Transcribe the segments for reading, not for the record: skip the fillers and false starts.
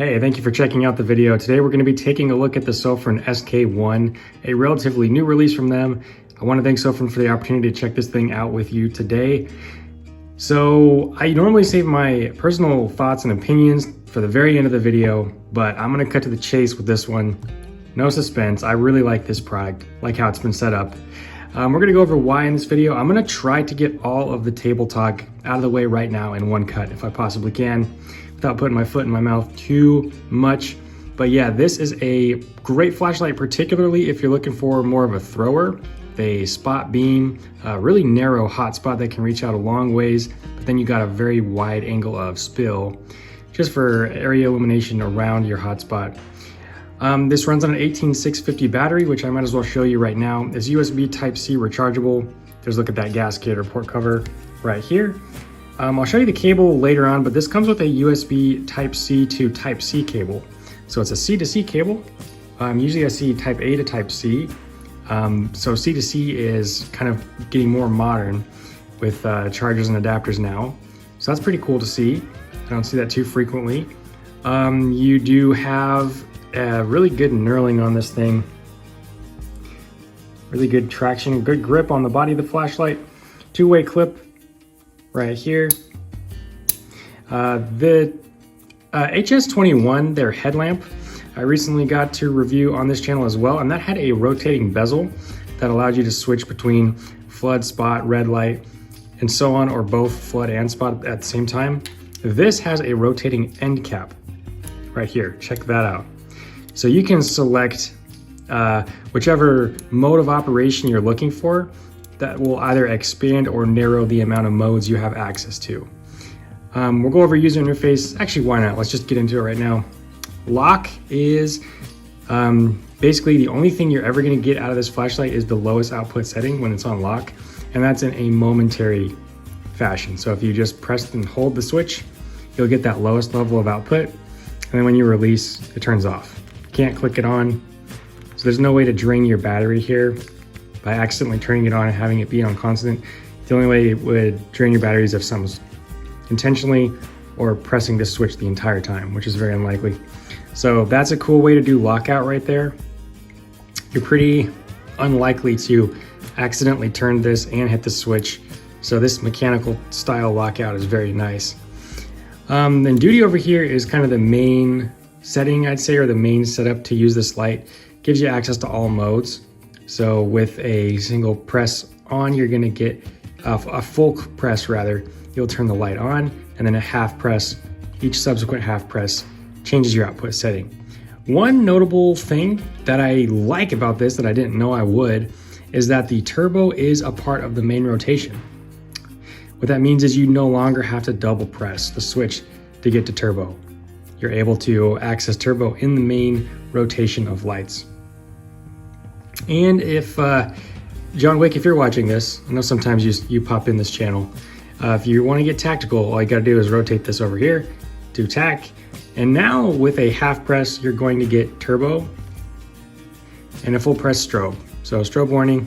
Hey, thank you for checking out the video. Today we're going to be taking a look at the Sofirn SK1, a relatively new release from them. I want to thank Sofirn for the opportunity to check this thing out with you today. So I normally save my personal thoughts and opinions for the very end of the video, but I'm going to cut to the chase with this one. No suspense. I really like this product, like how it's been set up. We're going to go over why in this video. I'm going to try to get all of the table talk out of the way right now in one cut if I possibly can, without putting my foot in my mouth too much. But yeah, this is a great flashlight, particularly if you're looking for more of a thrower, a spot beam, a really narrow hot spot that can reach out a long ways, but then you got a very wide angle of spill just for area illumination around your hot spot. This runs on an 18650 battery, which I might as well show you right now. It's USB Type-C rechargeable. There's, look at that gasket or port cover right here. I'll show you the cable later on, but this comes with a USB Type-C to Type-C cable. So it's a C to C cable. Usually I see Type A to Type C. So C to C is kind of getting more modern with chargers and adapters now. So that's pretty cool to see. I don't see that too frequently. You do have a really good knurling on this thing. Really good traction, good grip on the body of the flashlight. Two-way clip right here. The HS21, their headlamp, I recently got to review on this channel as well, and that had a rotating bezel that allowed you to switch between flood, spot, red light, and so on, or both flood and spot at the same time. This has a rotating end cap right here. Check that out. So you can select whichever mode of operation you're looking for. That will either expand or narrow the amount of modes you have access to. We'll go over user interface. Actually, why not? Let's just get into it right now. Lock is basically the only thing you're ever going to get out of this flashlight is the lowest output setting when it's on lock, and that's in a momentary fashion. So if you just press and hold the switch, you'll get that lowest level of output, and then when you release, it turns off. You can't click it on, so there's no way to drain your battery here by accidentally turning it on and having it be on constant. The only way it would drain your batteries if someone's intentionally or pressing this switch the entire time, which is very unlikely. So that's a cool way to do lockout right there. You're pretty unlikely to accidentally turn this and hit the switch. So this mechanical style lockout is very nice. Then duty over here is kind of the main setting, I'd say, or the main setup to use this light. Gives you access to all modes. So with a single press on, you're gonna get a full press rather, you'll turn the light on, and then a half press, each subsequent half press changes your output setting. One notable thing that I like about this that I didn't know I would is that the turbo is a part of the main rotation. What that means is you no longer have to double press the switch to get to turbo. You're able to access turbo in the main rotation of lights. And if, John Wick, if you're watching this, I know sometimes you pop in this channel. If you want to get tactical, all you got to do is rotate this over here to tack. And now with a half press, you're going to get turbo and a full press strobe. So strobe warning,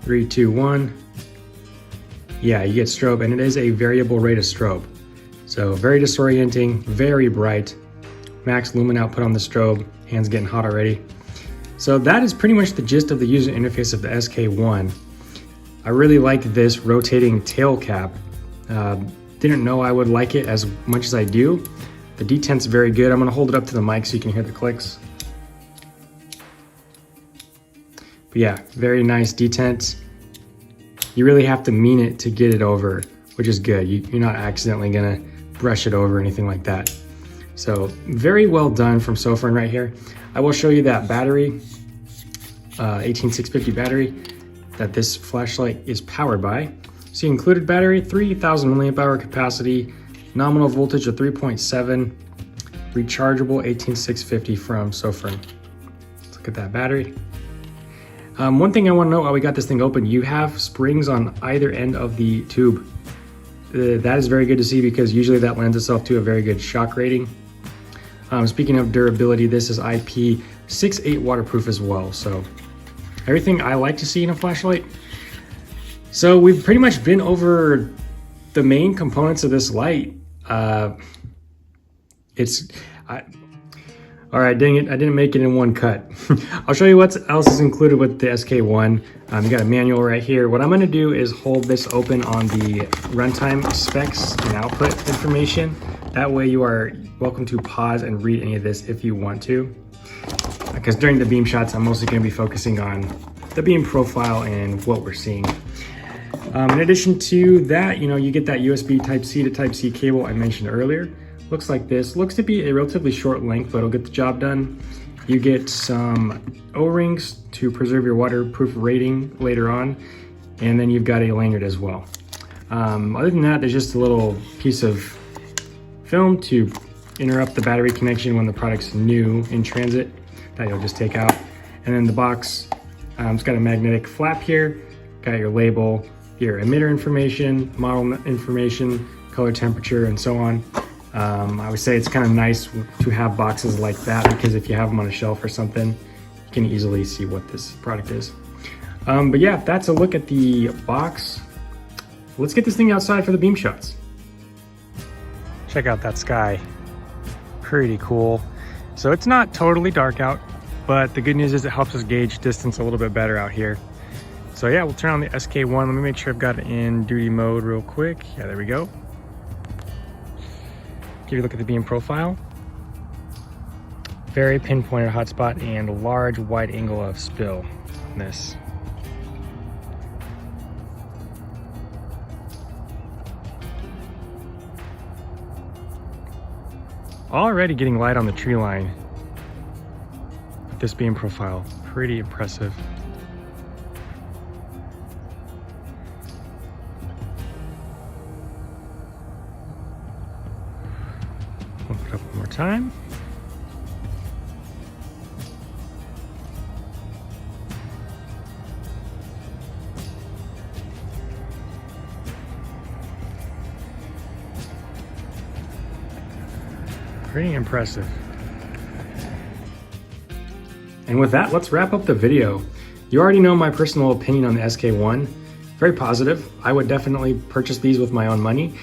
3, 2, 1. Yeah, you get strobe, and it is a variable rate of strobe. So very disorienting, very bright. Max lumen output on the strobe, hands getting hot already. So that is pretty much the gist of the user interface of the SK1. I really like this rotating tail cap. Didn't know I would like it as much as I do. The detent's very good. I'm gonna hold it up to the mic so you can hear the clicks. But yeah, very nice detent. You really have to mean it to get it over, which is good. You're not accidentally gonna brush it over or anything like that. So very well done from Sofirn right here. I will show you that battery, 18650 battery that this flashlight is powered by. So included battery, 3000 milliamp hour capacity, nominal voltage of 3.7, rechargeable 18650 from Sofirn. Let's look at that battery. One thing I want to know while we got this thing open, you have springs on either end of the tube. That is very good to see because usually that lends itself to a very good shock rating. Speaking of durability, this is IP68 waterproof as well. So everything I like to see in a flashlight. So we've pretty much been over the main components of this light. All right, dang it, I didn't make it in one cut. I'll show you what else is included with the SK1. You got a manual right here. What I'm gonna do is hold this open on the runtime specs and output information. That way you are welcome to pause and read any of this if you want to. Because during the beam shots, I'm mostly gonna be focusing on the beam profile and what we're seeing. In addition to that, you get that USB Type-C to Type-C cable I mentioned earlier. Looks like this. Looks to be a relatively short length, but it'll get the job done. You get some O-rings to preserve your waterproof rating later on, and then you've got a lanyard as well. Other than that, there's just a little piece of film to interrupt the battery connection when the product's new in transit that you'll just take out. And then the box, it's got a magnetic flap here, got your label, your emitter information, model information, color temperature, and so on. I would say it's kind of nice to have boxes like that because if you have them on a shelf or something, you can easily see what this product is. But yeah, that's a look at the box. Let's get this thing outside for the beam shots. Check out that sky. Pretty cool. So it's not totally dark out, but the good news is it helps us gauge distance a little bit better out here. So yeah, we'll turn on the SK1. Let me make sure I've got it in duty mode real quick. Yeah, there we go. Give you a look at the beam profile. Very pinpointed hotspot and large wide angle of spill in this. Already getting light on the tree line with this beam profile. Pretty impressive. Pump it up one more time. Pretty impressive. And with that, let's wrap up the video. You already know my personal opinion on the SK1. Very positive. I would definitely purchase these with my own money.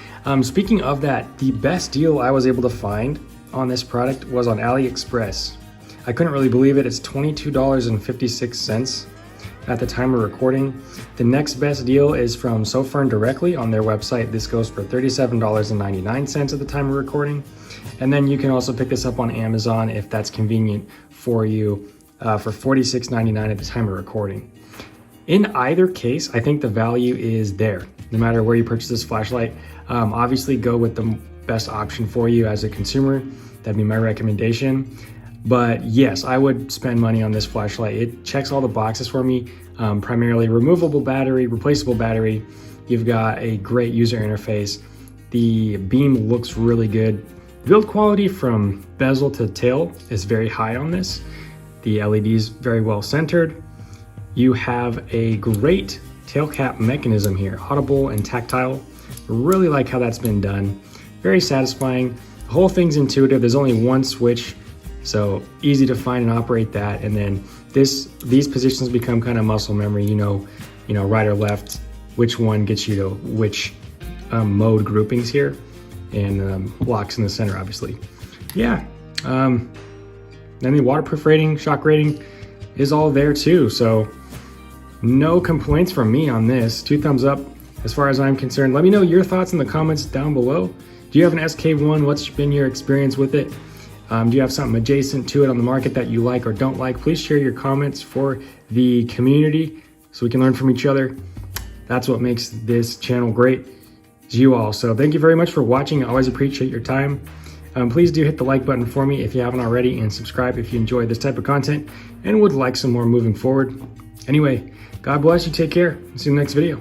Speaking of that, the best deal I was able to find on this product was on AliExpress. I couldn't really believe it. It's $22.56 at the time of recording. The next best deal is from Sofirn directly on their website. This goes for $37.99 at the time of recording. And then you can also pick this up on Amazon if that's convenient for you for $46.99 at the time of recording. In either case, I think the value is there, no matter where you purchase this flashlight. Obviously go with the best option for you as a consumer. That'd be my recommendation. But yes, I would spend money on this flashlight. It checks all the boxes for me, primarily removable battery, replaceable battery. You've got a great user interface. The beam looks really good. Build quality from bezel to tail is very high on this. The LED's very well centered. You have a great tail cap mechanism here, audible and tactile. Really like how that's been done. Very satisfying. The whole thing's intuitive. There's only one switch, so easy to find and operate that. And then these positions become kind of muscle memory. You know, right or left, which one gets you to which mode groupings here, and locks in the center, obviously. Yeah. Then the waterproof rating, shock rating is all there too. So no complaints from me on this. 2 thumbs up as far as I'm concerned. Let me know your thoughts in the comments down below. Do you have an SK1? What's been your experience with it? Do you have something adjacent to it on the market that you like or don't like? Please share your comments for the community so we can learn from each other. That's what makes this channel great, is you all. So thank you very much for watching. I always appreciate your time. Please do hit the like button for me if you haven't already, and subscribe if you enjoy this type of content and would like some more moving forward. Anyway, God bless you, take care, see you in the next video.